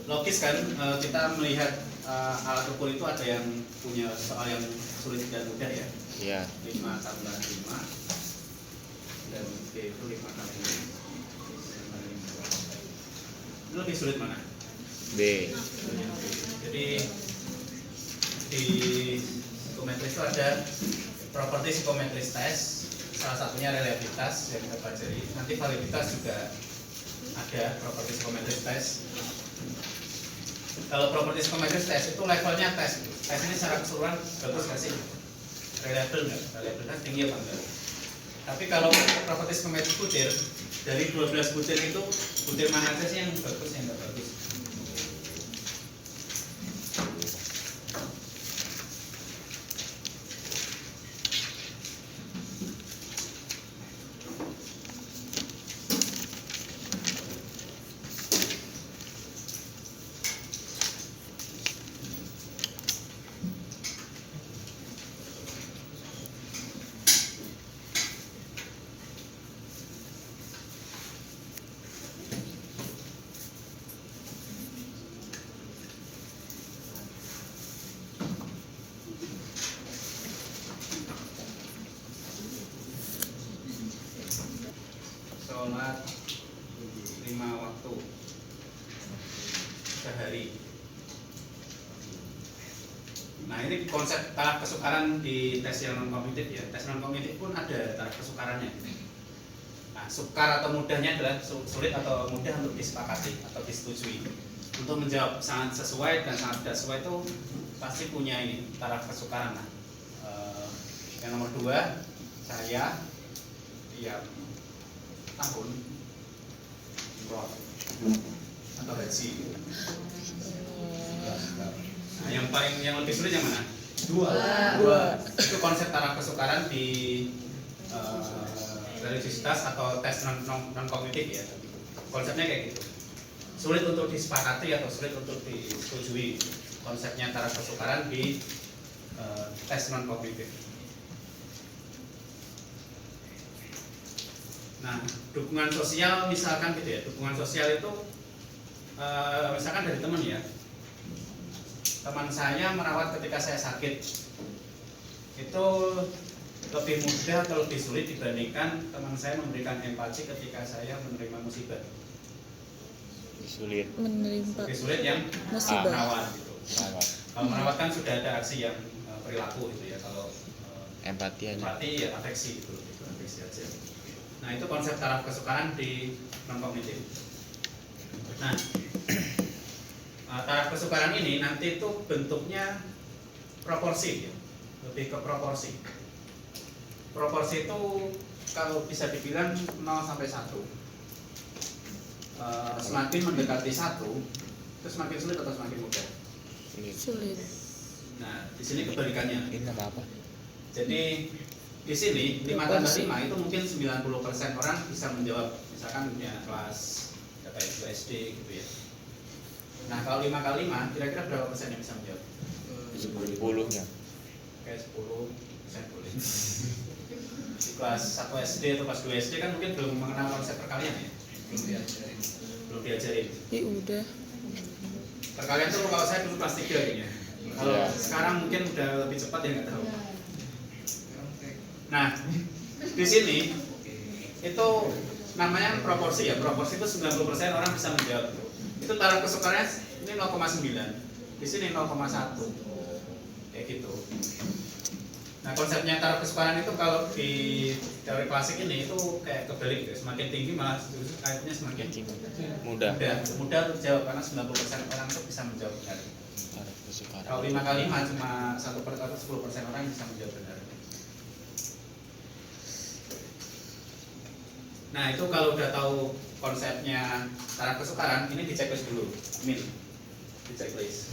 logis kan, kita melihat alat ukur itu ada yang punya soal yang sulit dan mudah ya. Iya. 5 tambah 5 dan B itu 5 kali 5. Ini lebih sulit mana? B. Jadi di psikometris itu ada properti psikometris tes, salah satunya reliabilitas yang kita pelajari. Nanti validitas juga ada properti psikometris tes. Kalau properti psikometris tes itu levelnya tes. Tes ini secara keseluruhan bagus nggak sih? Reliable nggak? Reliabilitas tinggi apa enggak? Tapi kalau properti psikometris butir, dari 12 butir itu butir mana aja sih yang bagus yang nggak bagus? Sholat 5 waktu sehari. Nah ini konsep taraf kesukaran di tes yang non kognitif ya. Tes non kognitif pun ada taraf kesukarannya. Nah sukar atau mudahnya adalah sulit atau mudah untuk disepakati atau disetujui. Untuk menjawab sangat sesuai dan sangat tidak sesuai itu pasti punya ini taraf kesukaran. Nah, yang nomor 2 saya tiap tahun umroh atau haji. Nah, yang lebih sulit yang mana? Dua. Itu konsep taraf kesukaran di religiositas atau tes non kognitif ya. Konsepnya kayak gitu. Sulit untuk disepakati atau sulit untuk disetujui konsepnya taraf kesukaran di tes non kognitif. Nah, dukungan sosial misalkan gitu ya. Dukungan sosial itu misalkan dari teman ya. Teman saya merawat ketika saya sakit. Itu lebih mudah atau lebih sulit dibandingkan teman saya memberikan empati ketika saya menerima musibah. Sulit. Lebih sulit yang merawat gitu. Kalau merawat kan sudah ada aksi yang perilaku gitu ya. Kalau empati ya afeksi gitu, afeksi aja. Nah itu konsep taraf kesukaran di non kognitif. Nah taraf kesukaran ini nanti itu bentuknya proporsi ya, lebih ke proporsi. Proporsi itu kalau bisa dibilang 0 sampai 1. Semakin mendekati 1 itu semakin sulit atau semakin mudah? Sulit. Nah di sini kebalikannya. Ini apa? Jadi di sini 5 tambah 5 itu mungkin 90% orang bisa menjawab, misalkan punya kelas kayak SD gitu ya. Nah kalau 5 kali 5 kira-kira berapa persen yang bisa menjawab? 10-nya. Kayak 10% boleh. Di kelas 1 SD atau kelas 2 SD kan mungkin belum mengenal konsep perkalian ya. Belum diajarin. Ya udah. Perkalian tuh kalau saya dulu kelas 3 kayaknya. Kalau sekarang mungkin udah lebih cepat ya nggak tahu. Nah, di sini itu namanya proporsi ya. Proporsi itu 90% orang bisa menjawab. Itu taraf kesukarannya ini 0,9. Di sini 0,1. Kayak gitu. Nah, konsepnya taraf kesukaran itu kalau di teori klasik ini itu kayak kebalik gitu. Semakin tinggi malah kayaknya semakin mudah untuk jawab karena 90% orang itu bisa menjawab benar. Kalau 5 kali 5 cuma 1% atau 10% orang yang bisa menjawab benar. Nah itu kalau udah tahu konsepnya taraf kesukaran, ini di checklist dulu, min, di checklist.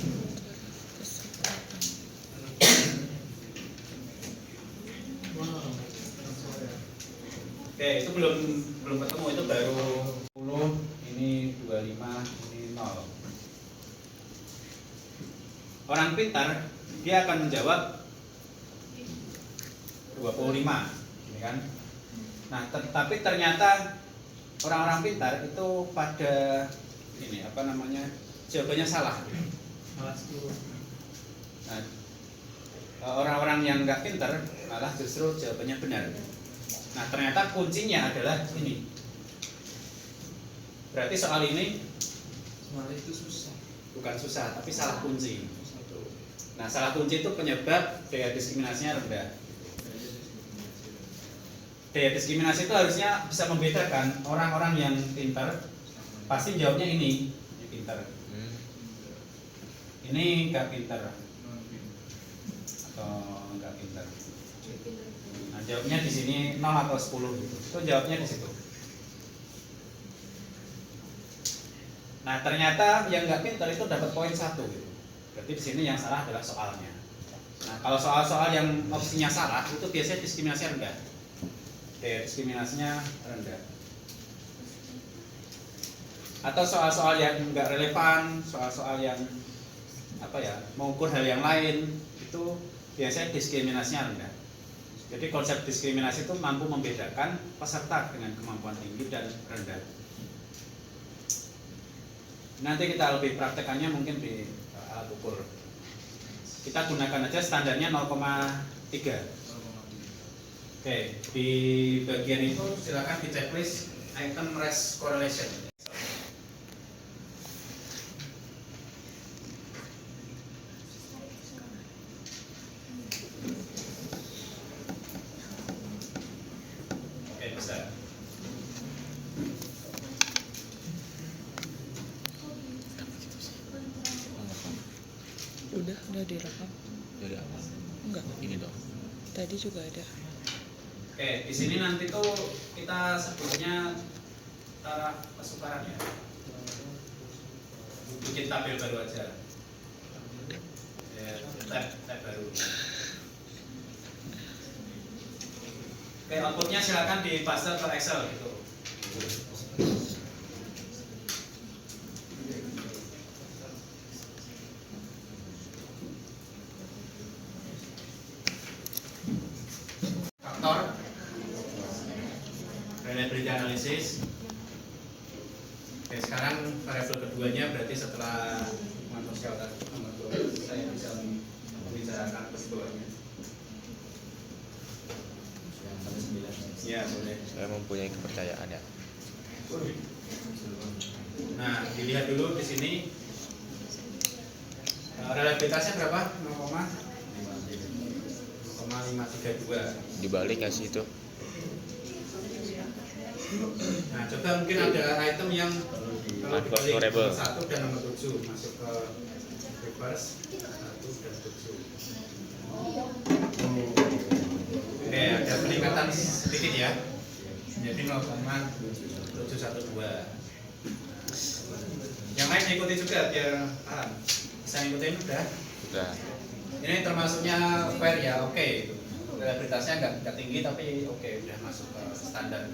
Oke, itu belum ketemu, itu baru 10, ini 25, ini 0. Orang pintar dia akan menjawab 25, ini kan. Nah, tapi ternyata orang-orang pintar itu pada ini jawabannya salah. Malah 10. Nah, orang-orang yang nggak pintar malah justru jawabannya benar. Nah, ternyata kuncinya adalah ini. Berarti soal ini Malah itu susah. bukan susah, tapi salah kunci. Nah, salah kunci itu penyebab daya diskriminasinya rendah. Daya diskriminasi itu harusnya bisa membedakan orang-orang yang pintar pasti jawabnya ini pintar. Ini nggak pintar atau nggak pintar. Nah, jawabnya di sini 0 atau 10 gitu. Itu jawabnya di situ. Nah, ternyata yang nggak pintar itu dapat poin 1 gitu. Berarti di sini yang salah adalah soalnya. Nah, kalau soal-soal yang opsinya salah itu biasanya diskriminasi rendah. Daya diskriminasinya rendah. Atau soal-soal yang nggak relevan, soal-soal yang apa ya, mengukur hal yang lain itu biasanya diskriminasinya rendah. Jadi konsep diskriminasi itu mampu membedakan peserta dengan kemampuan tinggi dan rendah. Nanti kita lebih praktekannya mungkin di alat ukur. Kita gunakan aja standarnya 0,3. Oke, di bagian itu silakan di checklist item race correlation. Oke, bisa. Udah direkam. Jadi apa? Enggak, Ini dong. tadi juga ada. Oke, di sini nanti tuh kita sebutnya taraf kesukaran ya. Bikin tabel baru aja. Ya, tab baru. Oke, outputnya silakan dipaste ke Excel gitu. Faktor reliability analysis. Oke, sekarang variabel keduanya berarti setelah mengatur syarat nomor 2 saya bisa membicarakan kesimpulannya. Ya, boleh. Saya mempunyai kepercayaan ya. Nah, dilihat dulu di sini reliabilitasnya berapa? 0,532. Dibalik nggak sih itu? Nah, coba mungkin ada item yang kalau Reverse dibalik variable. nomor 1 dan nomor 7 masuk ke reverse 1 dan 7. Oke, ada peningkatan sedikit ya. Jadi 0,712. Yang lain ikuti juga biar paham. Bisa ngikutin udah. Udah. Ini termasuknya fair ya, oke. Reliabilitasnya nggak tinggi tapi oke, udah masuk ke standar.